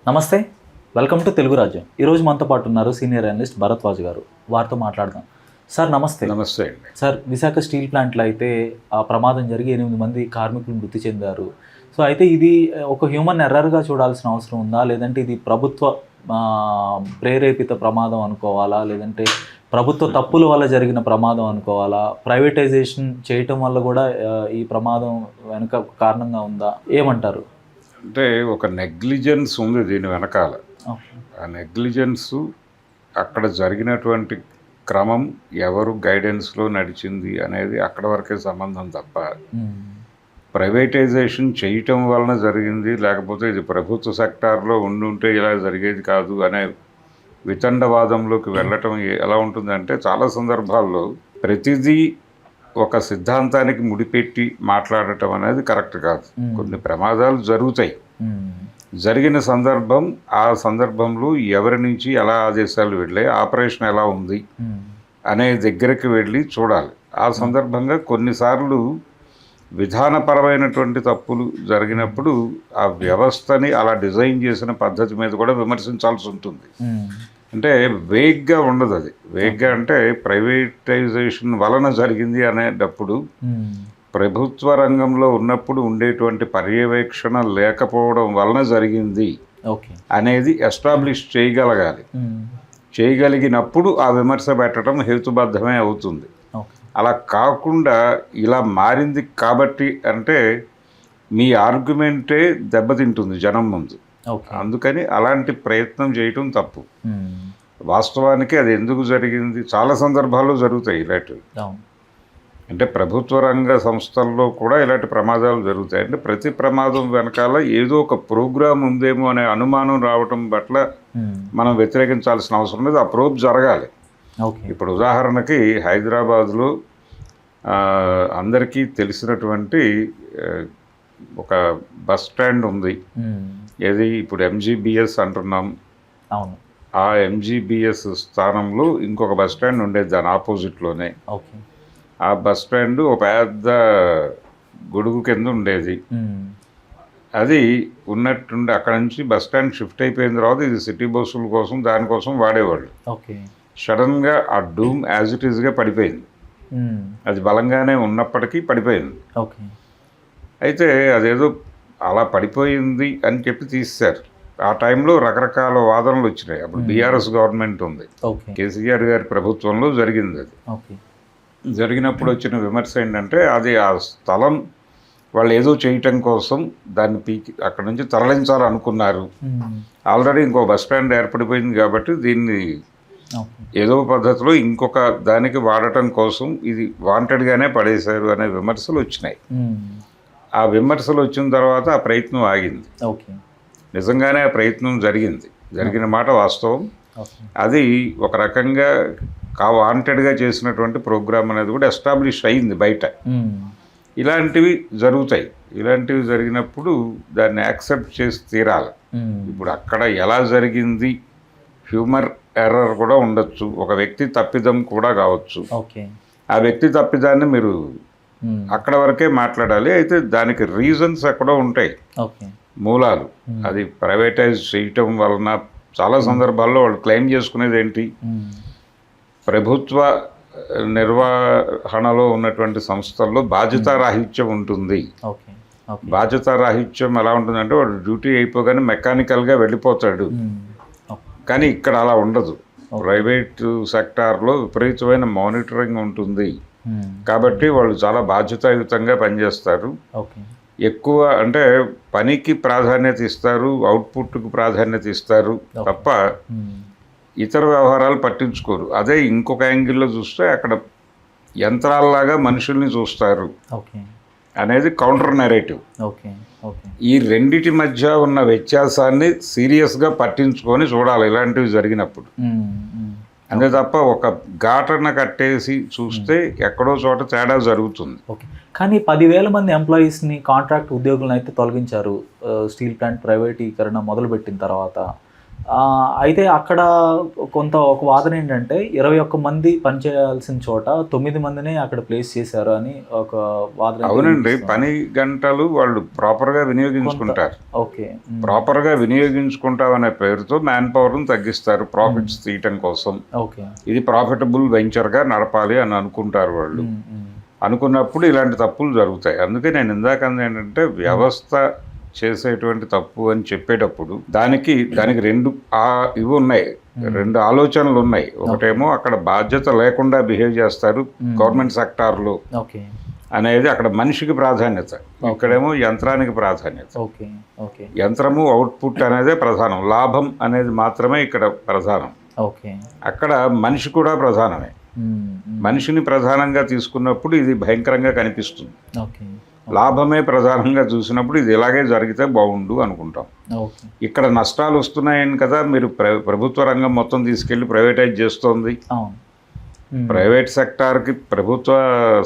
నమస్తే, welcome to Telugu రాజ్యం. ఈరోజు మనతో పాటు ఉన్నారు సీనియర్ అనలిస్ట్ భరద్వాజ్ గారు. వారితో మాట్లాడదాం. సార్ నమస్తే. నమస్తే అండి. సార్, విశాఖ స్టీల్ ప్లాంట్లో అయితే ఆ ప్రమాదం జరిగి 8 మంది కార్మికులు మృతి చెందారు. సో అయితే ఇది ఒక హ్యూమన్ ఎర్రర్గా చూడాల్సిన అవసరం ఉందా, లేదంటే ఇది ప్రభుత్వ ప్రేరేపిత ప్రమాదం అనుకోవాలా, లేదంటే ప్రభుత్వ తప్పుల వల్ల జరిగిన ప్రమాదం అనుకోవాలా, ప్రైవేటైజేషన్ చేయటం వల్ల కూడా ఈ ప్రమాదం వెనుక కారణంగా ఉందా, ఏమంటారు? అంటే ఒక నెగ్లిజెన్స్ ఉంది దీని వెనకాల. ఆ నెగ్లిజెన్స్ అక్కడ జరిగినటువంటి క్రమం ఎవరు గైడెన్స్లో నడిచింది అనేది అక్కడ వరకే సంబంధం తప్ప ప్రైవేటైజేషన్ చేయటం వలన జరిగింది, లేకపోతే ఇది ప్రభుత్వ సెక్టార్లో ఉండుంటే ఇలా జరిగేది కాదు అనే వితండవాదంలోకి వెళ్ళటం ఎలా ఉంటుందంటే, చాలా సందర్భాల్లో ప్రతిదీ ఒక సిద్ధాంతానికి ముడిపెట్టి మాట్లాడటం అనేది కరెక్ట్ కాదు. కొన్ని ప్రమాదాలు జరుగుతాయి, జరిగిన సందర్భం, ఆ సందర్భంలో ఎవరి నుంచి ఎలా ఆదేశాలు వెళ్ళాయి, ఆపరేషన్ ఎలా ఉంది అనే దగ్గరికి వెళ్ళి చూడాలి. ఆ సందర్భంగా కొన్నిసార్లు విధానపరమైనటువంటి తప్పులు జరిగినప్పుడు ఆ వ్యవస్థని అలా డిజైన్ చేసిన పద్ధతి మీద కూడా విమర్శించాల్సి ఉంటుంది. అంటే వేగ్గా ఉండదు. అది వేగ్గా అంటే ప్రైవేటైజేషన్ వలన జరిగింది అనేటప్పుడు ప్రభుత్వ రంగంలో ఉన్నప్పుడు ఉండేటువంటి పర్యవేక్షణ లేకపోవడం వలన జరిగింది అనేది ఎస్టాబ్లిష్ చేయగలగాలి. చేయగలిగినప్పుడు ఆ విమర్శ పెట్టడం హేతుబద్ధమే అవుతుంది. అలా కాకుండా ఇలా మారింది కాబట్టి అంటే మీ ఆర్గ్యుమెంటే దెబ్బతింటుంది జనం ముందు. అందుకని అలాంటి ప్రయత్నం చేయటం తప్పు. వాస్తవానికి అది ఎందుకు జరిగింది, చాలా సందర్భాల్లో జరుగుతాయి ఇలాంటివి. అంటే ప్రభుత్వ రంగ సంస్థల్లో కూడా ఇలాంటి ప్రమాదాలు జరుగుతాయి. అంటే ప్రతి ప్రమాదం వెనకాల ఏదో ఒక ప్రోగ్రామ్ ఉందేమో అనే అనుమానం రావటం పట్ల మనం వ్యతిరేకించాల్సిన అవసరం లేదు. ఆ ప్రోబ్ జరగాలి. ఇప్పుడు ఉదాహరణకి హైదరాబాద్లో అందరికీ తెలిసినటువంటి ఒక బస్ స్టాండ్ ఉంది. ఏది ఇప్పుడు MGBS అంటున్నాం. ఆ MGBS స్థానంలో ఇంకొక బస్ స్టాండ్ ఉండేది దాని ఆపోజిట్లోనే. ఆ బస్ స్టాండ్ ఒక పెద్ద గొడుగు కింద ఉండేది. అది ఉన్నట్టుండి అక్కడ నుంచి బస్ స్టాండ్ షిఫ్ట్ అయిపోయిన తర్వాత ఇది సిటీ బస్సుల కోసం దానికోసం వాడేవాళ్ళు. సడన్గా ఆ డూమ్ యాజ్ ఇట్ ఈస్గా పడిపోయింది. అది బలంగానే ఉన్నప్పటికీ పడిపోయింది. అయితే అదేదో అలా పడిపోయింది అని చెప్పి తీశారు. ఆ టైంలో రకరకాల వాదనలు వచ్చినాయి. అప్పుడు బీఆర్ఎస్ గవర్నమెంట్ ఉంది, కేసీఆర్ గారి ప్రభుత్వంలో జరిగింది. అది జరిగినప్పుడు వచ్చిన విమర్శ ఏంటంటే, అది ఆ స్థలం వాళ్ళు ఏదో చేయటం కోసం దాన్ని పీకి అక్కడ నుంచి తరలించాలనుకున్నారు. ఆల్రెడీ ఇంకో బస్ స్టాండ్ ఏర్పడిపోయింది కాబట్టి దీన్ని ఏదో పద్ధతిలో ఇంకొక దానికి వాడటం కోసం ఇది వాంటెడ్గానే పడేశారు అనే విమర్శలు వచ్చినాయి. ఆ విమర్శలు వచ్చిన తర్వాత ఆ ప్రయత్నం ఆగింది. నిజంగానే ఆ ప్రయత్నం జరిగిన మాట వాస్తవం. అది ఒక రకంగా వాంటెడ్గా చేసినటువంటి ప్రోగ్రామ్ అనేది కూడా ఎస్టాబ్లిష్ అయింది బయట. ఇలాంటివి జరుగుతాయి. ఇలాంటివి జరిగినప్పుడు దాన్ని యాక్సెప్ట్ చేసి తీరాలి. ఇప్పుడు అక్కడ ఎలా జరిగింది, హ్యూమర్ ఎర్రర్ కూడా ఉండొచ్చు, ఒక వ్యక్తి తప్పిదం కూడా కావచ్చు. ఆ వ్యక్తి తప్పిదాన్ని మీరు అక్కడ వరకే మాట్లాడాలి. అయితే దానికి రీజన్స్ ఎక్కడో ఉంటాయి, మూలాలు. అది ప్రైవేటైజ్ చేయటం వలన చాలా సందర్భాల్లో వాళ్ళు క్లెయిమ్ చేసుకునేది ఏంటి, ప్రభుత్వ నిర్వహణలో ఉన్నటువంటి సంస్థల్లో బాధ్యతారాహిత్యం ఉంటుంది. బాధ్యతారాహిత్యం ఎలా ఉంటుందంటే, వాడు డ్యూటీ అయిపోగానే మెకానికల్గా వెళ్ళిపోతాడు. కానీ ఇక్కడ అలా ఉండదు. ప్రైవేట్ సెక్టార్లో విపరీతమైన మానిటరింగ్ ఉంటుంది కాబట్టి వాళ్ళు చాలా బాధ్యతాయుతంగా పనిచేస్తారు. ఎక్కువ అంటే పనికి ప్రాధాన్యత ఇస్తారు, అవుట్పుట్కు ప్రాధాన్యత ఇస్తారు తప్ప ఇతర వ్యవహారాలు పట్టించుకోరు. అదే ఇంకొక యాంగిల్లో చూస్తే అక్కడ యంత్రాల్లాగా మనుషుల్ని చూస్తారు అనేది కౌంటర్ నెరేటివ్. ఈ రెండిటి మధ్య ఉన్న వ్యత్యాసాన్ని సీరియస్గా పట్టించుకొని చూడాలి ఇలాంటివి జరిగినప్పుడు. అంతే తప్ప ఒక ఘాటన కట్టేసి చూస్తే ఎక్కడో చోట తేడా జరుగుతుంది. కానీ 10,000 మంది ఎంప్లాయీస్ని, కాంట్రాక్ట్ ఉద్యోగులను అయితే తొలగించారు స్టీల్ ప్లాంట్ ప్రైవేటీకరణ మొదలుపెట్టిన తర్వాత. అయితే అక్కడ ఒక వాదన ఏంటంటే 21 మంది పనిచేయాల్సిన చోట 9 మందినే అక్కడ ప్లేస్ చేశారు అని ఒక వాదన అయితే అవునండి, వినిపిస్తుంది. పని గంటలు వాళ్ళు ప్రాపర్గా వినియోగించుకుంటారు. ఓకే. ప్రాపర్గా వినియోగించుకుంటాం అనే పేరుతో మ్యాన్ పవర్ను తగ్గిస్తారు ప్రాఫిట్స్ తీయటం కోసం. ఓకే. ఇది ప్రాఫిటబుల్ వెంచర్గా నడపాలి అని అనుకుంటారు వాళ్ళు. అనుకున్నప్పుడు ఇలాంటి తప్పులు జరుగుతాయి. అందుకే నేను ఇందాక అన్నది ఏంటంటే వ్యవస్థ చేసేటువంటి తప్పు అని చెప్పేటప్పుడు దానికి ఇవి ఉన్నాయి, 2 ఆలోచనలు ఉన్నాయి. ఒకటేమో అక్కడ బాధ్యత లేకుండా బిహేవ్ చేస్తారు గవర్నమెంట్ సెక్టార్లో ఓకే అనేది అక్కడ మనిషికి ప్రాధాన్యత, ఇక్కడేమో యంత్రానికి ప్రాధాన్యత. ఓకే. ఓకే. యంత్రము అవుట్పుట్ అనేదే ప్రధానం, లాభం అనేది మాత్రమే ఇక్కడ ప్రధానం. ఓకే. అక్కడ మనిషి కూడా ప్రధానమే. మనిషిని ప్రధానంగా తీసుకున్నప్పుడు ఇది భయంకరంగా కనిపిస్తుంది. ఓకే. లాభమే ప్రధానంగా చూసినప్పుడు ఇది ఇలాగే జరిగితే బాగుండు అనుకుంటాం. ఓకే. ఇక్కడ నష్టాలు వస్తున్నాయని కదా మీరు ప్రభుత్వ రంగం మొత్తం తీసుకెళ్ళి ప్రైవేటైజ్ చేస్తోంది. అవును. ప్రైవేట్ సెక్టార్కి ప్రభుత్వ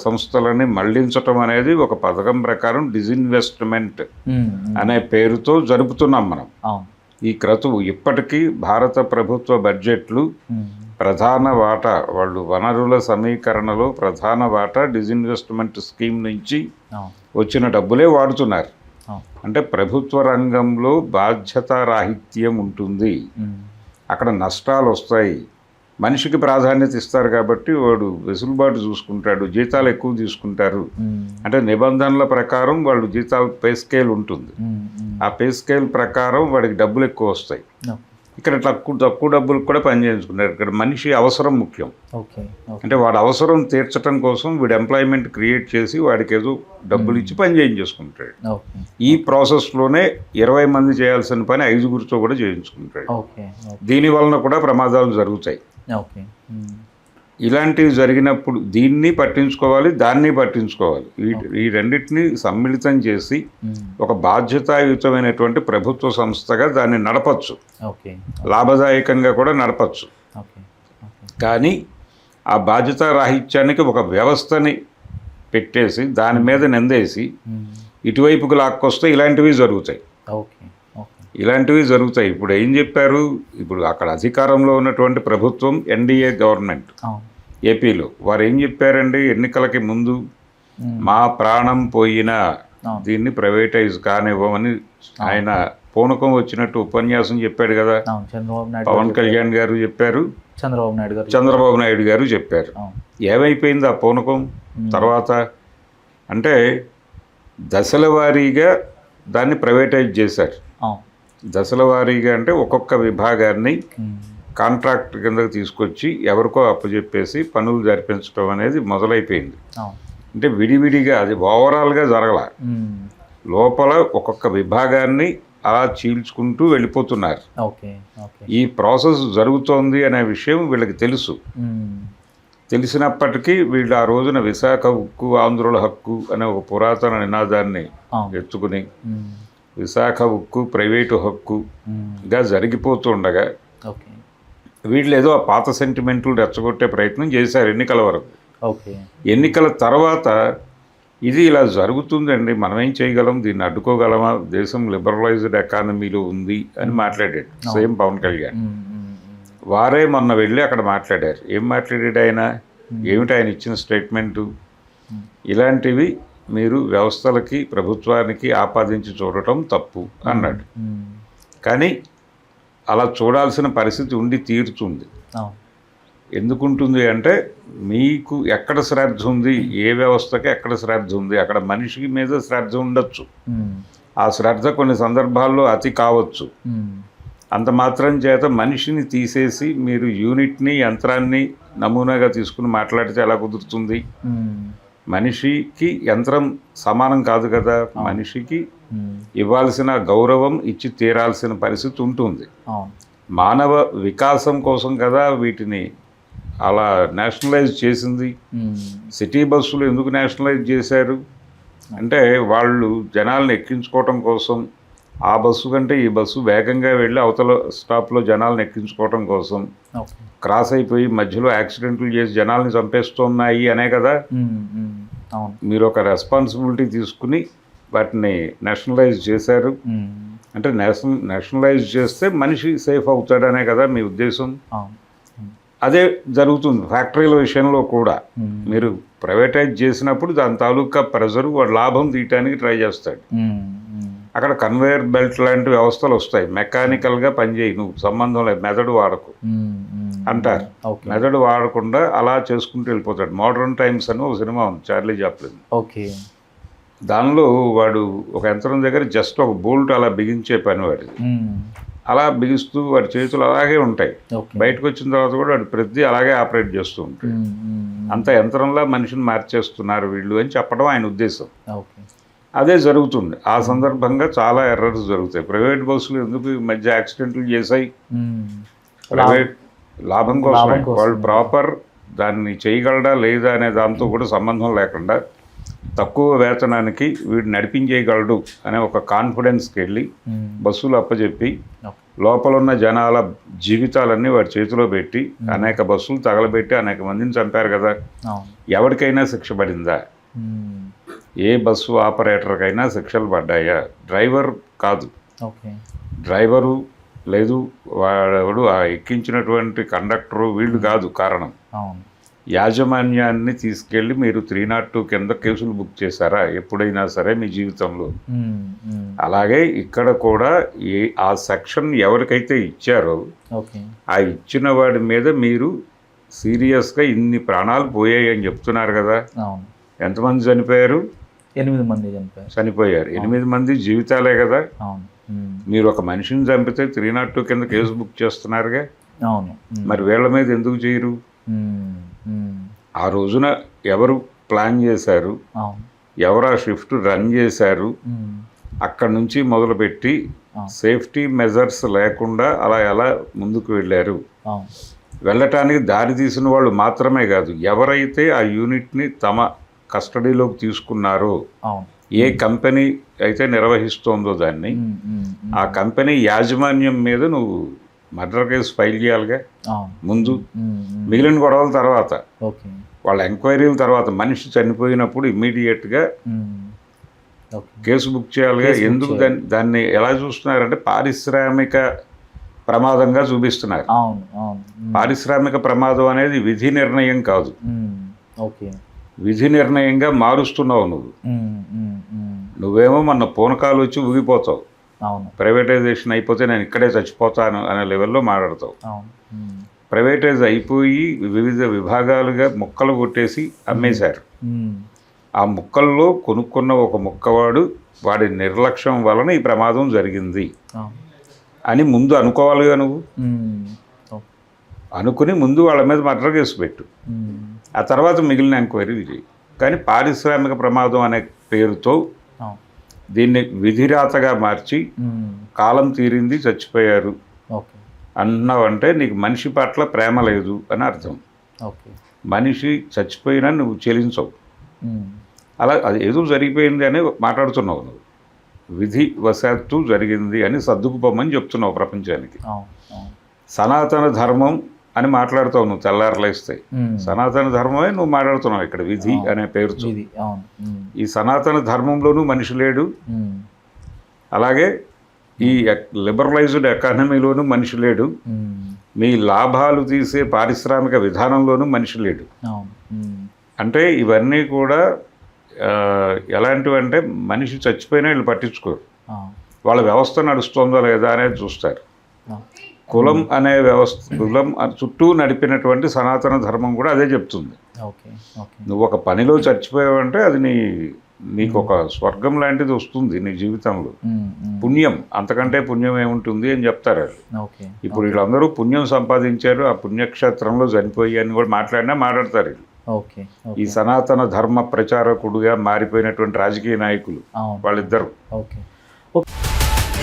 సంస్థలని మళ్లించటం అనేది ఒక పథకం ప్రకారం డిజిన్వెస్ట్మెంట్ అనే పేరుతో జరుపుతున్నాం మనం. అవును. ఈ క్రతువు ఇప్పటికీ భారత ప్రభుత్వ బడ్జెట్లు ప్రధాన వాటా, వాళ్ళు వనరుల సమీకరణలో ప్రధాన వాటా డిజిన్వెస్ట్మెంట్ స్కీమ్ నుంచి వచ్చిన డబ్బులే వాడుతున్నారు. అంటే ప్రభుత్వ రంగంలో బాధ్యతారాహిత్యం ఉంటుంది, అక్కడ నష్టాలు వస్తాయి. మనిషికి ప్రాధాన్యత ఇస్తారు కాబట్టి వాడు వెసులుబాటు చూసుకుంటాడు, జీతాలు ఎక్కువ తీసుకుంటారు. అంటే నిబంధనల ప్రకారం వాళ్ళు జీతాలు పే స్కేల్ ఉంటుంది, ఆ పే స్కేల్ ప్రకారం వాడికి డబ్బులు ఎక్కువ వస్తాయి. ఇక్కడ తక్కువ డబ్బులకు కూడా పని చేయించుకుంటారు. ఇక్కడ మనిషి అవసరం ముఖ్యం. అంటే వాడి అవసరం తీర్చడం కోసం వీడు ఎంప్లాయ్మెంట్ క్రియేట్ చేసి వాడికి ఏదో డబ్బులు ఇచ్చి పని చేయించేసుకుంటాడు. ఈ ప్రాసెస్లోనే 20 మంది చేయాల్సిన పని 5గురితో కూడా చేయించుకుంటాడు. దీని వలన కూడా ప్రమాదాలు జరుగుతాయి. ఇలాంటివి జరిగినప్పుడు దీన్ని పట్టించుకోవాలి, దాన్ని పట్టించుకోవాలి. ఈ రెండింటిని సమ్మిళితం చేసి ఒక బాధ్యతాయుతమైనటువంటి ప్రభుత్వ సంస్థగా దాన్ని నడపచ్చు, లాభదాయకంగా కూడా నడపచ్చు. కానీ ఆ బాధ్యతా రాహిత్యానికి ఒక వ్యవస్థని పెట్టేసి దాని మీద నిందేసి ఇటువైపుకు లాక్కొస్తే ఇలాంటివి జరుగుతాయి. ఇప్పుడు ఏం చెప్పారు, ఇప్పుడు అక్కడ అధికారంలో ఉన్నటువంటి ప్రభుత్వం ఎన్డీఏ గవర్నమెంట్ ఏపీలో, వారు ఏం చెప్పారండి ఎన్నికలకి ముందు, మా ప్రాణం పోయినా దీన్ని ప్రైవేటైజ్ కానివ్వమని ఆయన పూనకం వచ్చినట్టు ఉపన్యాసం చెప్పాడు కదా. పవన్ కళ్యాణ్ గారు చెప్పారు, చంద్రబాబు నాయుడు గారు చెప్పారు. ఏమైపోయింది ఆ పూనకం తర్వాత? అంటే దశల వారీగా దాన్ని ప్రైవేటైజ్ చేశారు. దశల వారీగా అంటే ఒక్కొక్క విభాగాన్ని కాంట్రాక్ట్ కిందకు తీసుకొచ్చి ఎవరికో అప్పచెప్పేసి పనులు జరిపించడం అనేది మొదలైపోయింది. అంటే విడివిడిగా అది ఓవరాల్గా జరగల, లోపల ఒక్కొక్క విభాగాన్ని అలా చీల్చుకుంటూ వెళ్ళిపోతున్నారు. ఈ ప్రాసెస్ జరుగుతోంది అనే విషయం వీళ్ళకి తెలుసు. తెలిసినప్పటికీ వీళ్ళు ఆ రోజున విశాఖ ఉక్కు ఆంధ్రుల హక్కు అనే ఒక పురాతన నినాదాన్ని ఎత్తుకుని విశాఖ ఉక్కు ప్రైవేటు హక్కుగా జరిగిపోతుండగా వీళ్ళు ఏదో ఆ పాత సెంటిమెంట్లు రెచ్చగొట్టే ప్రయత్నం చేశారు ఎన్నికల వరకు. ఎన్నికల తర్వాత ఇది ఇలా జరుగుతుందండి, మనం ఏం చేయగలం, దీన్ని అడ్డుకోగలమా, దేశం లిబరలైజ్డ్ ఎకానమీలో ఉంది అని మాట్లాడాడు సేమ్ పవన్ కళ్యాణ్. వారే మొన్న వెళ్ళి అక్కడ మాట్లాడారు. ఏం మాట్లాడాడు ఆయన, ఏమిటి ఆయన ఇచ్చిన స్టేట్మెంటు, ఇలాంటివి మీరు వ్యవస్థలకి ప్రభుత్వానికి ఆపాదించి చూడటం తప్పు అన్నాడు. కానీ అలా చూడాల్సిన పరిస్థితి ఉండి తీరుతుంది. ఎందుకుంటుంది అంటే మీకు ఎక్కడ శ్రద్ధ ఉంది, ఏ వ్యవస్థకి ఎక్కడ శ్రద్ధ ఉంది, అక్కడ మనిషి మీద శ్రద్ధ ఉండొచ్చు, ఆ శ్రద్ధ కొన్ని సందర్భాల్లో అతి కావచ్చు. అంత మాత్రం చేత మనిషిని తీసేసి మీరు యూనిట్ని యంత్రాన్ని నమూనాగా తీసుకుని మాట్లాడితే ఎలా కుదురుతుంది? మనిషికి యంత్రం సమానం కాదు కదా, మనిషికి ఇవ్వాల్సిన గౌరవం ఇచ్చి తీరాల్సిన పరిస్థితి ఉంటుంది. మానవ వికాసం కోసం కదా వీటిని అలా నేషనలైజ్ చేసింది. సిటీ బస్సులు ఎందుకు నేషనలైజ్ చేశారు అంటే వాళ్ళు జనాలను ఎక్కించుకోవటం కోసం, ఆ బస్సు కంటే ఈ బస్సు వేగంగా వెళ్ళి అవతల స్టాప్లో జనాలను ఎక్కించుకోవటం కోసం, క్రాస్ అయిపోయి మధ్యలో యాక్సిడెంట్లు చేసి జనాల్ని చంపేస్తున్నాయి అనే కదా. మీరు ఒక రెస్పాన్సిబిలిటీ తీసుకుని వాటిని నేషనలైజ్ చేశారు. అంటే నేషనలైజ్ చేస్తే మనిషి సేఫ్ అవుతాడనే కదా మీ ఉద్దేశం. అవును. అదే జరుగుతుంది ఫ్యాక్టరీల విషయంలో కూడా. మీరు ప్రైవేటైజ్ చేసినప్పుడు దాని తాలూకా ప్రెజర్ వాడు లాభం తీయటానికి ట్రై చేస్తాడు. అక్కడ కన్వేయర్ బెల్ట్ లాంటి వ్యవస్థలు వస్తాయి, మెకానికల్గా పనిచేయి, నువ్వు సంబంధం లేదు, మెదడు వాడకు అంటారు. మెదడు వాడకుండా అలా చేసుకుంటూ వెళ్ళిపోతాడు. మోడర్న్ టైమ్స్ అని ఒక సినిమా ఉంది, చార్లీ చాప్లిన్. ఓకే. దానిలో వాడు ఒక యంత్రం దగ్గర జస్ట్ ఒక బోల్ట్ అలా బిగించే పని వాడిది. అలా బిగిస్తూ వాడి చేతులు అలాగే ఉంటాయి. బయటకు వచ్చిన తర్వాత కూడా వాడు ప్రతి అలాగే ఆపరేట్ చేస్తూ ఉంటాడు. అంత యంత్రంలా మనిషిని మార్చేస్తున్నారు వీళ్ళు అని చెప్పడం ఆయన ఉద్దేశం. అదే జరుగుతుంది. ఆ సందర్భంగా చాలా ఎర్రర్స్ జరుగుతాయి. ప్రైవేట్ బస్సులు ఎందుకు ఈ మధ్య యాక్సిడెంట్లు చేశాయి? ప్రైవేట్ లాభం కోసం. వాళ్ళు ప్రాపర్ దాన్ని చేయగలడా లేదా అనే దాంతో కూడా సంబంధం లేకుండా తక్కువ వేతనానికి వీడు నడిపించేయగలడు అనే ఒక కాన్ఫిడెన్స్కి వెళ్ళి బస్సులు అప్పచెప్పి లోపల ఉన్న జనాల జీవితాలన్నీ వాడి చేతిలో పెట్టి అనేక బస్సులు తగలబెట్టి అనేక మందిని చంపారు కదా. ఎవరికైనా శిక్ష పడిందా? ఏ బస్సు ఆపరేటర్కైనా శిక్షలు పడ్డాయా? డ్రైవర్ కాదు, డ్రైవరు లేదు, వాడు ఆ ఎక్కించినటువంటి కండక్టరు వీళ్ళు కాదు కారణం. యాజమాన్యాన్ని తీసుకెళ్ళి మీరు 302 కింద కేసులు బుక్ చేశారా ఎప్పుడైనా సరే మీ జీవితంలో? అలాగే ఇక్కడ కూడా ఆ సెక్షన్ ఎవరికైతే ఇచ్చారో ఆ ఇచ్చిన వాడి మీద మీరు సీరియస్గా ఇన్ని ప్రాణాలు పోయాయి అని చెప్తున్నారు కదా. ఎంతమంది చనిపోయారు? 8 మంది చనిపోయారు. 8 మంది జీవితాలే కదా. మీరు ఒక మనిషిని చంపితే 302 కింద కేసు బుక్ చేస్తున్నారుగా. మరి వీళ్ళ మీద ఎందుకు చేయరు? ఆ రోజున ఎవరు ప్లాన్ చేశారు, ఎవరు ఆ షిఫ్ట్ రన్ చేశారు, అక్కడి నుంచి మొదలుపెట్టి సేఫ్టీ మెజర్స్ లేకుండా అలా ఎలా ముందుకు వెళ్ళారు? వెళ్ళటానికి దారి తీసిన వాళ్ళు మాత్రమే కాదు, ఎవరైతే ఆ యూనిట్ని తమ కస్టడీలోకి తీసుకున్నారో, ఏ కంపెనీ అయితే నిర్వహిస్తోందో దాన్ని, ఆ కంపెనీ యాజమాన్యం మీద నువ్వు మర్డర్ కేసు ఫైల్ చేయాలిగా ముందు. మిగిలిన గొడవల తర్వాత, వాళ్ళ ఎంక్వైరీల తర్వాత, మనిషి చనిపోయినప్పుడు ఇమ్మీడియట్గా కేసు బుక్ చేయాలిగా. ఎందుకు దాన్ని ఎలా చూస్తున్నారంటే పారిశ్రామిక ప్రమాదంగా చూపిస్తున్నారు. పారిశ్రామిక ప్రమాదం అనేది విధి నిర్ణయం కాదు, విధి నిర్ణయంగా మారుస్తున్నావు నువ్వు. నువ్వేమో మొన్న పూనకాలు వచ్చి ఊగిపోతావు, ప్రైవేటైజేషన్ అయిపోతే నేను ఇక్కడే చచ్చిపోతాను అనే లెవెల్లో మాట్లాడతావు. ప్రైవేటైజ్ అయిపోయి వివిధ విభాగాలుగా ముక్కలు కొట్టేసి అమ్మేశారు. ఆ ముక్కల్లో కొనుక్కున్న ఒక ముక్కవాడు వాడి నిర్లక్ష్యం వలన ఈ ప్రమాదం జరిగింది అని ముందు అనుకోవాలిగా నువ్వు. అనుకుని ముందు వాళ్ళ మీద మర్డర్ కేసు పెట్టు, ఆ తర్వాత మిగిలిన ఎంక్వైరీలు చేయి. కానీ పారిశ్రామిక ప్రమాదం అనే పేరుతో దీన్ని విధిరాతగా మార్చి కాలం తీరింది చచ్చిపోయారు అన్నావంటే నీకు మనిషి పట్ల ప్రేమ లేదు అని అర్థం. మనిషి చచ్చిపోయినా నువ్వు చెలించవు. అలా అది ఏదో జరిగిపోయింది అని మాట్లాడుతున్నావు నువ్వు. విధి వశాత్తు జరిగింది అని సర్దుకుపోమని చెప్తున్నావు ప్రపంచానికి. సనాతన ధర్మం అని మాట్లాడుతావు నువ్వు తెల్లారలేస్తే. సనాతన ధర్మమే నువ్వు మాట్లాడుతున్నావు ఇక్కడ విధి అనే పేరుతో. ఈ సనాతన ధర్మంలోనూ మనిషి లేడు, అలాగే ఈ లిబరలైజ్డ్ ఎకానమీలోనూ మనిషి లేడు, మీ లాభాలు తీసే పారిశ్రామిక విధానంలోనూ మనిషి లేడు. అంటే ఇవన్నీ కూడా ఎలాంటివంటే మనిషి చచ్చిపోయినా వీళ్ళు పట్టించుకోరు. వాళ్ళ వ్యవస్థ నడుస్తుందో లేదా అనేది చూస్తారు. కులం అనే వ్యవస్థ, కులం చుట్టూ నడిపినటువంటి సనాతన ధర్మం కూడా అదే చెప్తుంది. నువ్వు ఒక పనిలో చచ్చిపోయావంటే అది నీకు ఒక స్వర్గం లాంటిది వస్తుంది నీ జీవితంలో. పుణ్యం, అంతకంటే పుణ్యం ఏముంటుంది అని చెప్తారు వాళ్ళు. ఇప్పుడు వీళ్ళందరూ పుణ్యం సంపాదించారు, ఆ పుణ్యక్షేత్రంలో చనిపోయి అని కూడా మాట్లాడతారు వీళ్ళు. ఈ సనాతన ధర్మ ప్రచారకుడుగా మారిపోయినటువంటి రాజకీయ నాయకులు వాళ్ళిద్దరు.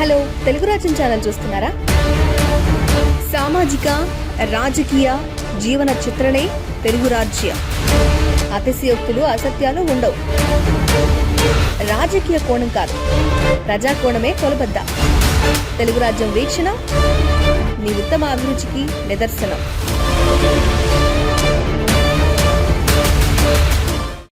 హలో, తెలుగు రాజ్యం ఛానల్ చూస్తున్నారా? సామాజిక రాజకీయ జీవన చిత్రణే తెలుగు రాజ్యం. అతిశయోక్తులు అసత్యాలు ఉండవు. రాజకీయ కోణం కాదు, ప్రజా కోణమే కొలబద్ద. తెలుగు రాజ్యం వీక్షణ నీ ఉత్తమ అభిరుచికి నిదర్శనం.